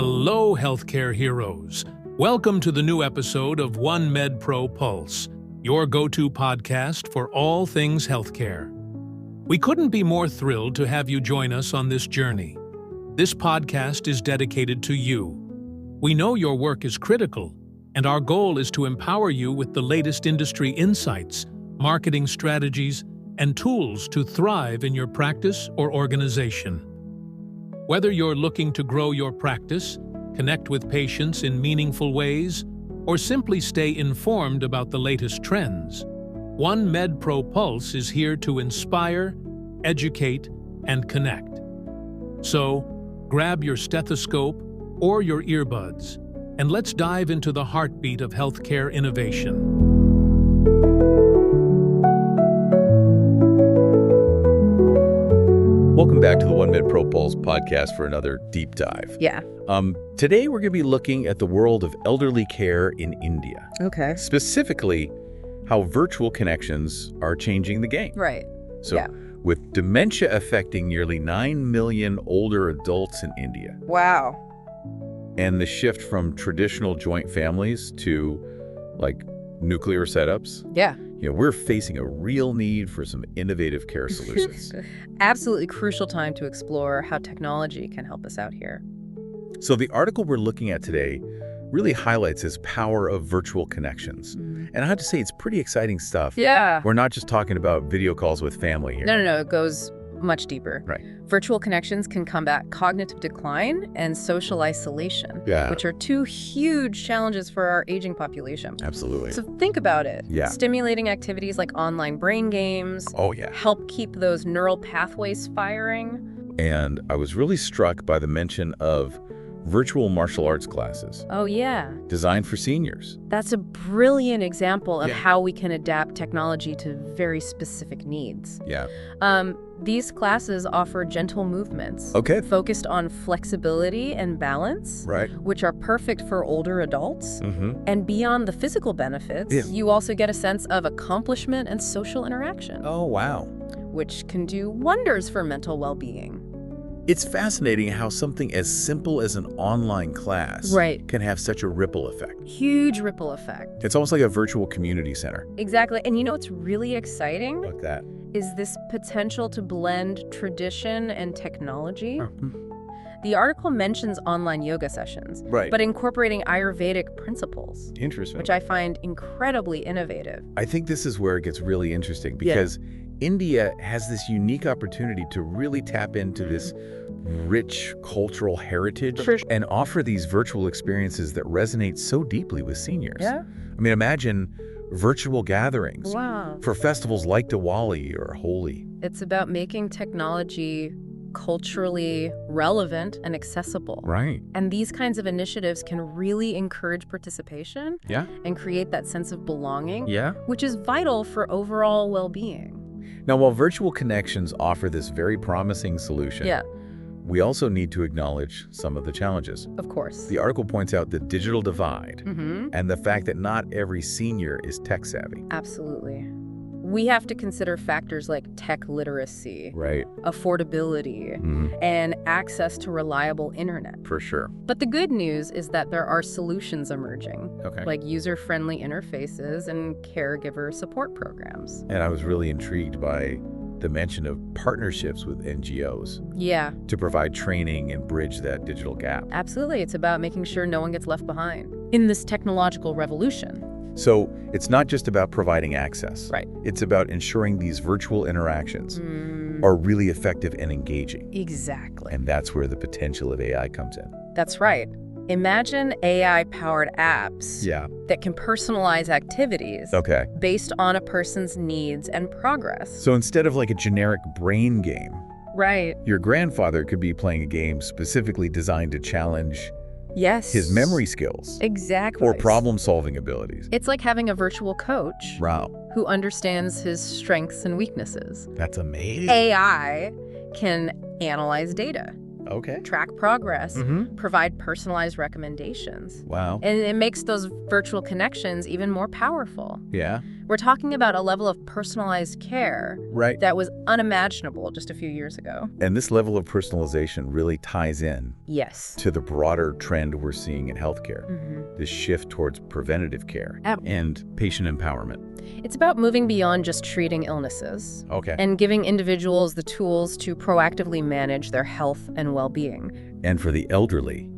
Hello, healthcare heroes. Welcome to the new episode of OneMedPro Pulse, your go-to podcast for all things healthcare. We couldn't be more thrilled to have you join us on this journey. This podcast is dedicated to you. We know your work is critical, and our goal is to empower you with the latest industry insights, marketing strategies, and tools to thrive in your practice or organization. Whether you're looking to grow your practice, connect with patients in meaningful ways, or simply stay informed about the latest trends, OneMedPro Pulse is here to inspire, educate, and connect. So, grab your stethoscope or your earbuds, and let's dive into the heartbeat of healthcare innovation. Welcome back to the OneMedPro Pulse podcast for another deep dive. Yeah. Today we're going to be looking at the world of elderly care in India. Okay. Specifically, how virtual connections are changing the game. Right. So, yeah. With dementia affecting nearly 9 million older adults in India. Wow. And the shift from traditional joint families to, like, nuclear setups. Yeah. We're facing a real need for some innovative care solutions. Absolutely crucial time to explore how technology can help us out here. So the article we're looking at today really highlights this power of virtual connections. And I have to say, it's pretty exciting stuff. Yeah. We're not just talking about video calls with family here. No. It goes much deeper. Right. Virtual connections can combat cognitive decline and social isolation, which are two huge challenges for our aging population. Absolutely. So think about it. Yeah. Stimulating activities like online brain games. Oh, yeah. Help keep those neural pathways firing. And I was really struck by the mention of virtual martial arts classes. Oh, yeah. Designed for seniors. That's a brilliant example of how we can adapt technology to very specific needs. Yeah. These classes offer gentle movements. Okay. Focused on flexibility and balance. Right. Which are perfect for older adults. And beyond the physical benefits, you also get a sense of accomplishment and social interaction. Oh, wow. Which can do wonders for mental well-being. It's fascinating how something as simple as an online class can have such a ripple effect. Huge ripple effect. It's almost like a virtual community center. Exactly. And you know what's really exciting? Like that. Is this potential to blend tradition and technology. The article mentions online yoga sessions, but incorporating Ayurvedic principles. Interesting. Which I find incredibly innovative. I think this is where it gets really interesting because India has this unique opportunity to really tap into this rich cultural heritage and offer these virtual experiences that resonate so deeply with seniors. Yeah. I mean, imagine virtual gatherings for festivals like Diwali or Holi. It's about making technology culturally relevant and accessible. Right. And these kinds of initiatives can really encourage participation and create that sense of belonging, which is vital for overall well-being. Now, while virtual connections offer this very promising solution, we also need to acknowledge some of the challenges. Of course. The article points out the digital divide and the fact that not every senior is tech savvy. Absolutely. We have to consider factors like tech literacy, affordability, and access to reliable internet. For sure. But the good news is that there are solutions emerging, like user-friendly interfaces and caregiver support programs. And I was really intrigued by the mention of partnerships with NGOs. Yeah. To provide training and bridge that digital gap. Absolutely. It's about making sure no one gets left behind in this technological revolution. So it's not just about providing access. It's about ensuring these virtual interactions are really effective and engaging. Exactly. And that's where the potential of AI comes in. That's right. Imagine AI-powered apps that can personalize activities based on a person's needs and progress. So instead of like a generic brain game, your grandfather could be playing a game specifically designed to challenge his memory skills. Exactly. Or problem-solving abilities. It's like having a virtual coach who understands his strengths and weaknesses. That's amazing. AI can analyze data. Track progress, provide personalized recommendations. Wow. And it makes those virtual connections even more powerful. Yeah. We're talking about a level of personalized care that was unimaginable just a few years ago. And this level of personalization really ties in to the broader trend we're seeing in healthcare, this shift towards preventative care and patient empowerment. It's about moving beyond just treating illnesses and giving individuals the tools to proactively manage their health and well-being. And for the elderly,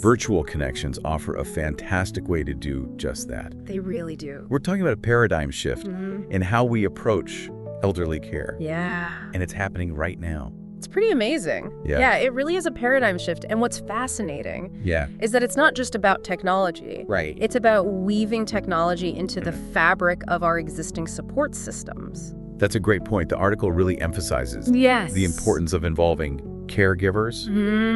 virtual connections offer a fantastic way to do just that. They really do. We're talking about a paradigm shift in how we approach elderly care. And it's happening right now. It's pretty amazing. Yeah, it really is a paradigm shift. And what's fascinating is that it's not just about technology. It's about weaving technology into the fabric of our existing support systems. That's a great point. The article really emphasizes the importance of involving caregivers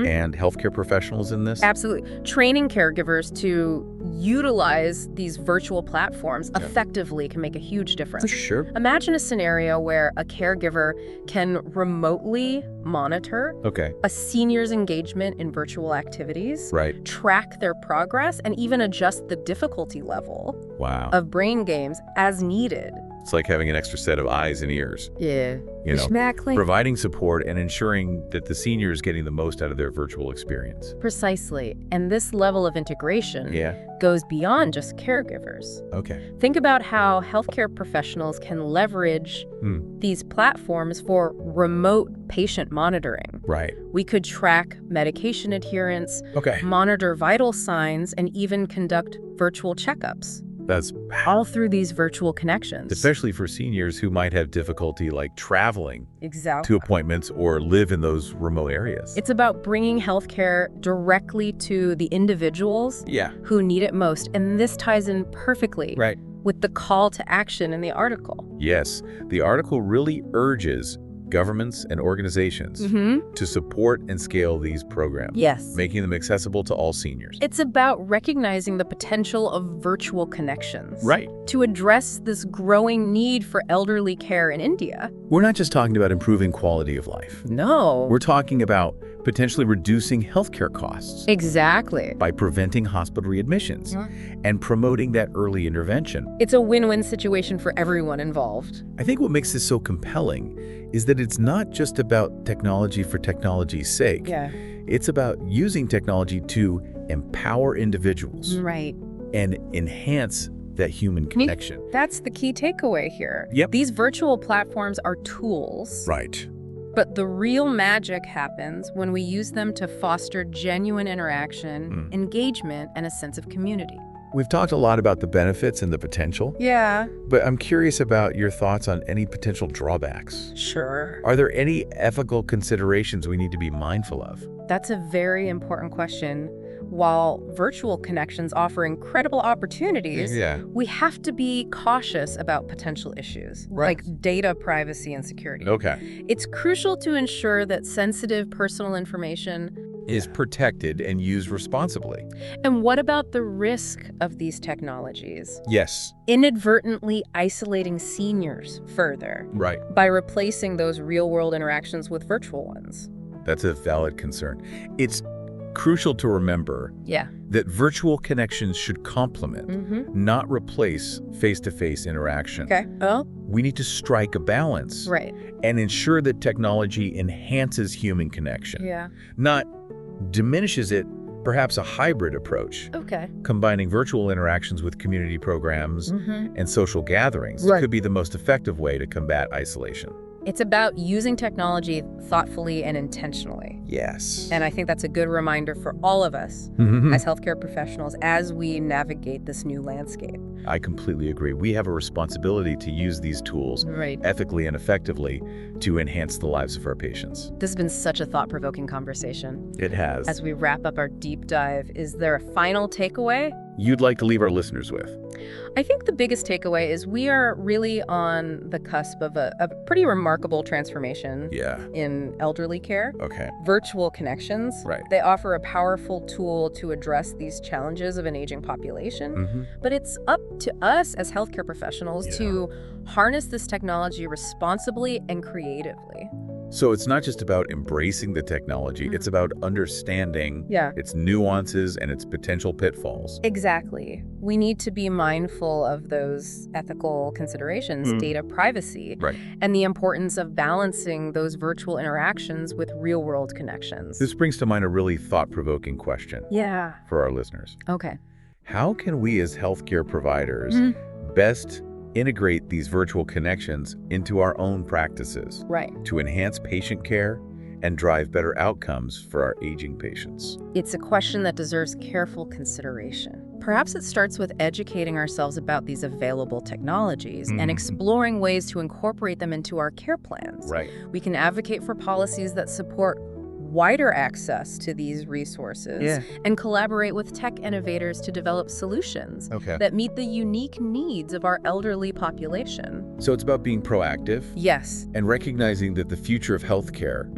and healthcare professionals in this. Absolutely. Training caregivers to utilize these virtual platforms effectively can make a huge difference. Imagine a scenario where a caregiver can remotely monitor a senior's engagement in virtual activities, track their progress, and even adjust the difficulty level of brain games as needed. It's like having an extra set of eyes and ears. You know, providing support and ensuring that the senior is getting the most out of their virtual experience. Precisely. And this level of integration goes beyond just caregivers. Think about how healthcare professionals can leverage these platforms for remote patient monitoring. We could track medication adherence, monitor vital signs, and even conduct virtual checkups. That's all through these virtual connections. Especially for seniors who might have difficulty like traveling to appointments or live in those remote areas. It's about bringing healthcare directly to the individuals who need it most. And this ties in perfectly with the call to action in the article. Yes, the article really urges governments and organizations to support and scale these programs, making them accessible to all seniors. It's about recognizing the potential of virtual connections to address this growing need for elderly care in India. We're not just talking about improving quality of life. No. We're talking about potentially reducing healthcare costs. Exactly. By preventing hospital readmissions and promoting that early intervention. It's a win-win situation for everyone involved. I think what makes this so compelling is that it's not just about technology for technology's sake. It's about using technology to empower individuals and enhance that human connection. That's the key takeaway here. These virtual platforms are tools. But the real magic happens when we use them to foster genuine interaction, engagement, and a sense of community. We've talked a lot about the benefits and the potential. But I'm curious about your thoughts on any potential drawbacks. Sure. Are there any ethical considerations we need to be mindful of? That's a very important question. While virtual connections offer incredible opportunities, we have to be cautious about potential issues, like data privacy and security. It's crucial to ensure that sensitive personal information is protected and used responsibly. And what about the risk of these technologies? Yes. Inadvertently isolating seniors further. By replacing those real-world interactions with virtual ones. That's a valid concern. It's crucial to remember that virtual connections should complement, not replace face-to-face interaction. We need to strike a balance and ensure that technology enhances human connection, not diminishes it, perhaps a hybrid approach, combining virtual interactions with community programs and social gatherings could be the most effective way to combat isolation. It's about using technology thoughtfully and intentionally. And I think that's a good reminder for all of us as healthcare professionals as we navigate this new landscape. I completely agree. We have a responsibility to use these tools ethically and effectively to enhance the lives of our patients. This has been such a thought-provoking conversation. It has. As we wrap up our deep dive, is there a final takeaway you'd like to leave our listeners with? I think the biggest takeaway is we are really on the cusp of a pretty remarkable transformation in elderly care. Virtual connections, they offer a powerful tool to address these challenges of an aging population. But it's up to us as healthcare professionals to harness this technology responsibly and creatively. So it's not just about embracing the technology, it's about understanding its nuances and its potential pitfalls. Exactly. We need to be mindful of those ethical considerations, data privacy, and the importance of balancing those virtual interactions with real-world connections. This brings to mind a really thought-provoking question for our listeners. Okay. How can we as healthcare providers best integrate these virtual connections into our own practices to enhance patient care and drive better outcomes for our aging patients? It's a question that deserves careful consideration. Perhaps it starts with educating ourselves about these available technologies and exploring ways to incorporate them into our care plans. We can advocate for policies that support wider access to these resources and collaborate with tech innovators to develop solutions that meet the unique needs of our elderly population. So it's about being proactive. Yes. And recognizing that the future of healthcare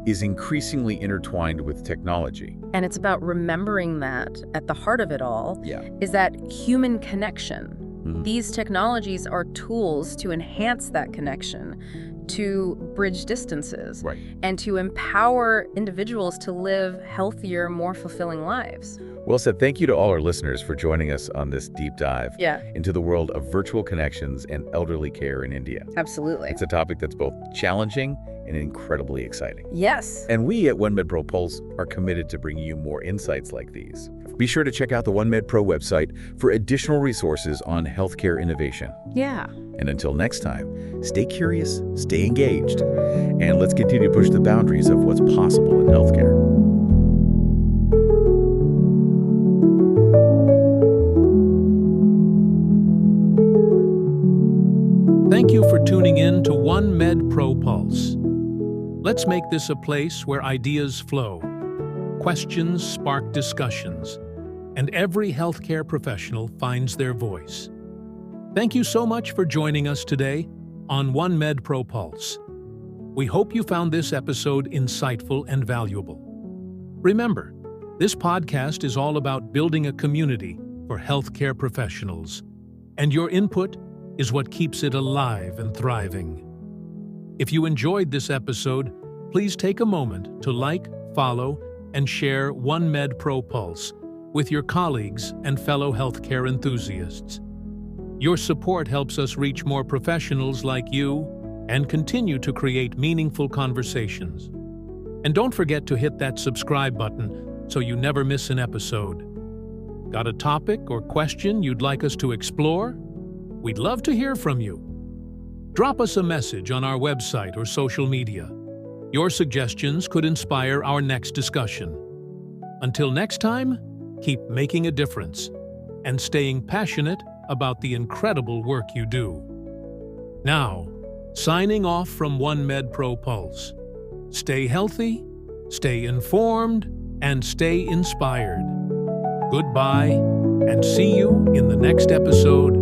is increasingly intertwined with technology. And it's about remembering that at the heart of it all is that human connection. These technologies are tools to enhance that connection, to bridge distances, and to empower individuals to live healthier, more fulfilling lives. Well said. Thank you to all our listeners for joining us on this deep dive into the world of virtual connections and elderly care in India. Absolutely. It's a topic that's both challenging and incredibly exciting. Yes. And we at OneMedPro Pulse are committed to bringing you more insights like these. Be sure to check out the OneMedPro website for additional resources on healthcare innovation. And until next time, stay curious, stay engaged, and let's continue to push the boundaries of what's possible in healthcare. Thank you for tuning in to OneMedPro Pulse. Let's make this a place where ideas flow, questions spark discussions, and every healthcare professional finds their voice. Thank you so much for joining us today on OneMedPro Pulse. We hope you found this episode insightful and valuable. Remember, this podcast is all about building a community for healthcare professionals, and your input is what keeps it alive and thriving. If you enjoyed this episode, please take a moment to like, follow, and share OneMedPro Pulse with your colleagues and fellow healthcare enthusiasts. Your support helps us reach more professionals like you and continue to create meaningful conversations. And don't forget to hit that subscribe button so you never miss an episode. Got a topic or question you'd like us to explore? We'd love to hear from you. Drop us a message on our website or social media. Your suggestions could inspire our next discussion. Until next time, keep making a difference and staying passionate about the incredible work you do. Now, signing off from OneMedPro Pulse. Stay healthy, stay informed, and stay inspired. Goodbye, and see you in the next episode